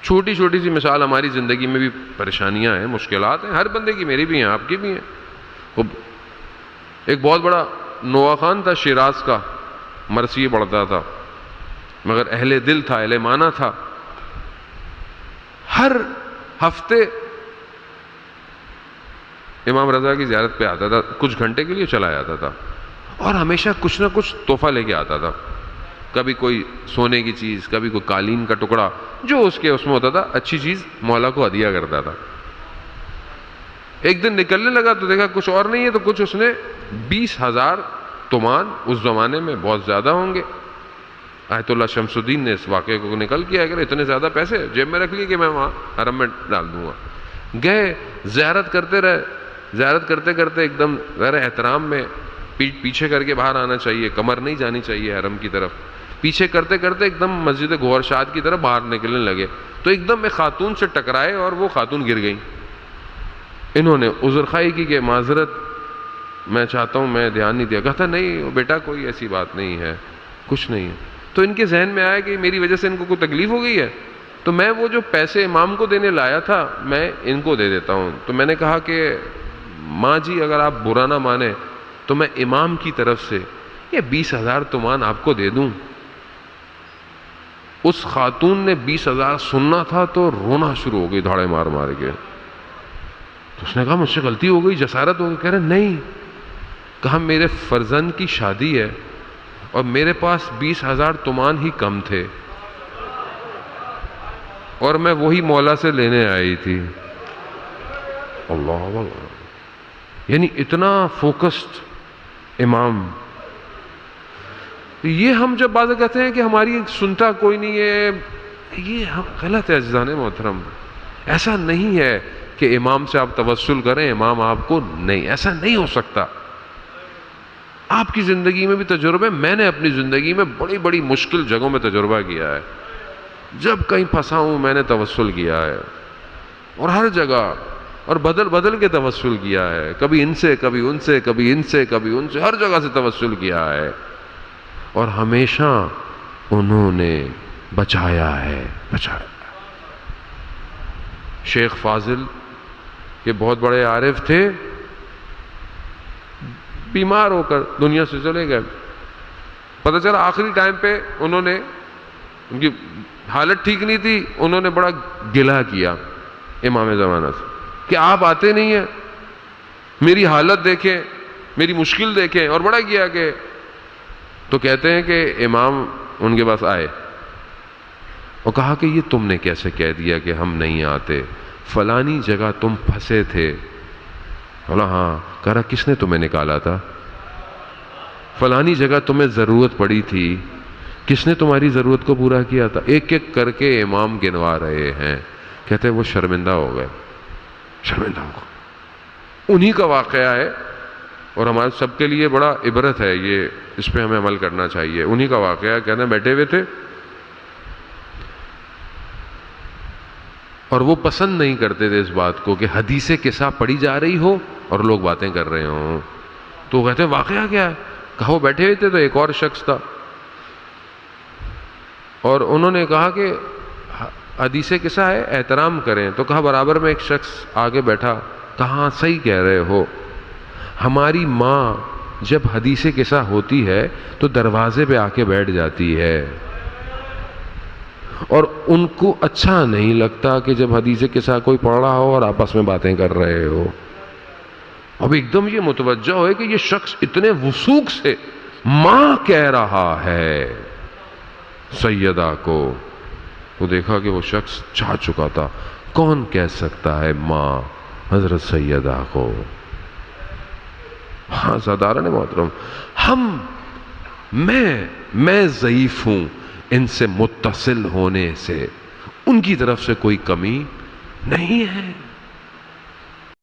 چھوٹی چھوٹی سی مثال، ہماری زندگی میں بھی پریشانیاں ہیں، مشکلات ہیں، ہر بندے کی، میری بھی ہیں، آپ کی بھی ہیں۔ ایک بہت بڑا نوا خان تھا شیراز کا، مرثیے پڑھتا تھا، مگر اہل دل تھا، اہل معنی تھا۔ ہر ہفتے امام رضا کی زیارت پہ آتا تھا، کچھ گھنٹے کے لیے چلا جاتا تھا، اور ہمیشہ کچھ نہ کچھ تحفہ لے کے آتا تھا، کبھی کوئی سونے کی چیز، کبھی کوئی قالین کا ٹکڑا، جو اس کے اس میں ہوتا تھا اچھی چیز مولا کو ہدیہ کرتا تھا۔ ایک دن نکلنے لگا تو دیکھا کچھ اور نہیں ہے، تو کچھ اس نے 20,000 تومان، اس زمانے میں بہت زیادہ ہوں گے، آیت اللہ شمس الدین نے اس واقعے کو نقل کیا کہ اتنے زیادہ پیسے جیب میں رکھ لیے کہ میں وہاں حرم میں ڈال دوں گا۔ گئے، زیارت کرتے رہے، زیارت کرتے کرتے ایک دم ظاہر احترام میں پیٹھ پیچھے کر کے باہر آنا چاہیے، کمر نہیں جانی چاہیے حرم کی طرف، پیچھے کرتے کرتے ایک دم مسجد گوہر شاد کی طرف باہر نکلنے لگے، تو ایک دم ایک خاتون سے ٹکرائے اور وہ خاتون گر گئی۔ انہوں نے عذر خواہی کی کہ معذرت، میں چاہتا ہوں، میں دھیان نہیں دیا۔ کہتا نہیں بیٹا کوئی ایسی بات نہیں ہے، کچھ نہیں ہے۔ تو ان کے ذہن میں آیا کہ میری وجہ سے ان کو کوئی تکلیف ہو گئی ہے، تو میں وہ جو پیسے امام کو دینے لایا تھا میں ان کو دے دیتا ہوں۔ تو میں نے کہا کہ ماں جی اگر آپ برا نہ مانے تو میں امام کی طرف سے یہ 20,000 تومان آپ کو دے دوں۔ اس خاتون نے 20,000 سننا تھا تو رونا شروع ہو گئی دھاڑے مار مار کے۔ تو اس نے کہا مجھ سے غلطی ہو گئی، جسارت ہو گئی۔ کہہ رہے نہیں، کہا میرے فرزند کی شادی ہے اور میرے پاس 20,000 تومان ہی کم تھے اور میں وہی مولا سے لینے آئی تھی۔ اللہ اللہ، یعنی اتنا فوکسڈ امام۔ یہ ہم جب بات کہتے ہیں کہ ہماری سنتا کوئی نہیں ہے، یہ غلط ہے عزیزان محترم۔ ایسا نہیں ہے کہ امام سے آپ توسل کریں، امام آپ کو نہیں، ایسا نہیں ہو سکتا۔ آپ کی زندگی میں بھی تجربے، میں نے اپنی زندگی میں بڑی بڑی مشکل جگہوں میں تجربہ کیا ہے، جب کہیں پھنسا ہوں میں نے توسل کیا ہے، اور ہر جگہ، اور بدل بدل کے توسل کیا ہے، کبھی ان سے کبھی ان سے کبھی ان سے کبھی ان سے، ہر جگہ سے توسل کیا ہے، اور ہمیشہ انہوں نے بچایا ہے، بچایا۔ شیخ فاضل یہ بہت بڑے عارف تھے، بیمار ہو کر دنیا سے چلے گئے۔ پتہ چلا آخری ٹائم پہ انہوں نے، ان کی حالت ٹھیک نہیں تھی، انہوں نے بڑا گلہ کیا امام زمانہ سے کہ آپ آتے نہیں ہیں، میری حالت دیکھیں، میری مشکل دیکھیں، اور بڑا کیا کہ، تو کہتے ہیں کہ امام ان کے پاس آئے اور کہا کہ یہ تم نے کیسے کہہ دیا کہ ہم نہیں آتے، فلانی جگہ تم پھنسے تھے۔ بولا ہاں۔ کہا رہا کس نے تمہیں نکالا تھا؟ فلانی جگہ تمہیں ضرورت پڑی تھی، کس نے تمہاری ضرورت کو پورا کیا تھا؟ ایک ایک کر کے امام گنوا رہے ہیں۔ کہتے ہیں وہ شرمندہ ہو گئے، شرمندہ ہو گئے۔ انہی کا واقعہ ہے، اور ہمارے سب کے لیے بڑا عبرت ہے یہ، اس پہ ہمیں عمل کرنا چاہیے۔ انہی کا واقعہ ہے، کہتے ہیں بیٹھے ہوئے تھے اور وہ پسند نہیں کرتے تھے اس بات کو کہ حدیث قصہ پڑھی جا رہی ہو اور لوگ باتیں کر رہے ہوں۔ تو کہتے ہیں واقعہ کیا ہے؟ کہا وہ بیٹھے ہوئے تھے تو ایک اور شخص تھا، اور انہوں نے کہا کہ حدیث قصہ ہے، احترام کریں۔ تو کہا برابر میں ایک شخص آگے بیٹھا، کہا صحیح کہہ رہے ہو، ہماری ماں جب حدیث قصہ ہوتی ہے تو دروازے پہ آ کے بیٹھ جاتی ہے، اور ان کو اچھا نہیں لگتا کہ جب حدیث قصہ کوئی پڑھ رہا ہو اور آپس میں باتیں کر رہے ہو۔ اب ایک دم یہ متوجہ ہوئے کہ یہ شخص اتنے وثوق سے ماں کہہ رہا ہے سیدہ کو، وہ دیکھا کہ وہ شخص چاہ چکا تھا، کون کہہ سکتا ہے ماں حضرت سیدہ کو؟ ہاں سادارن محترم، میں ضعیف ہوں ان سے متصل ہونے سے، ان کی طرف سے کوئی کمی نہیں ہے۔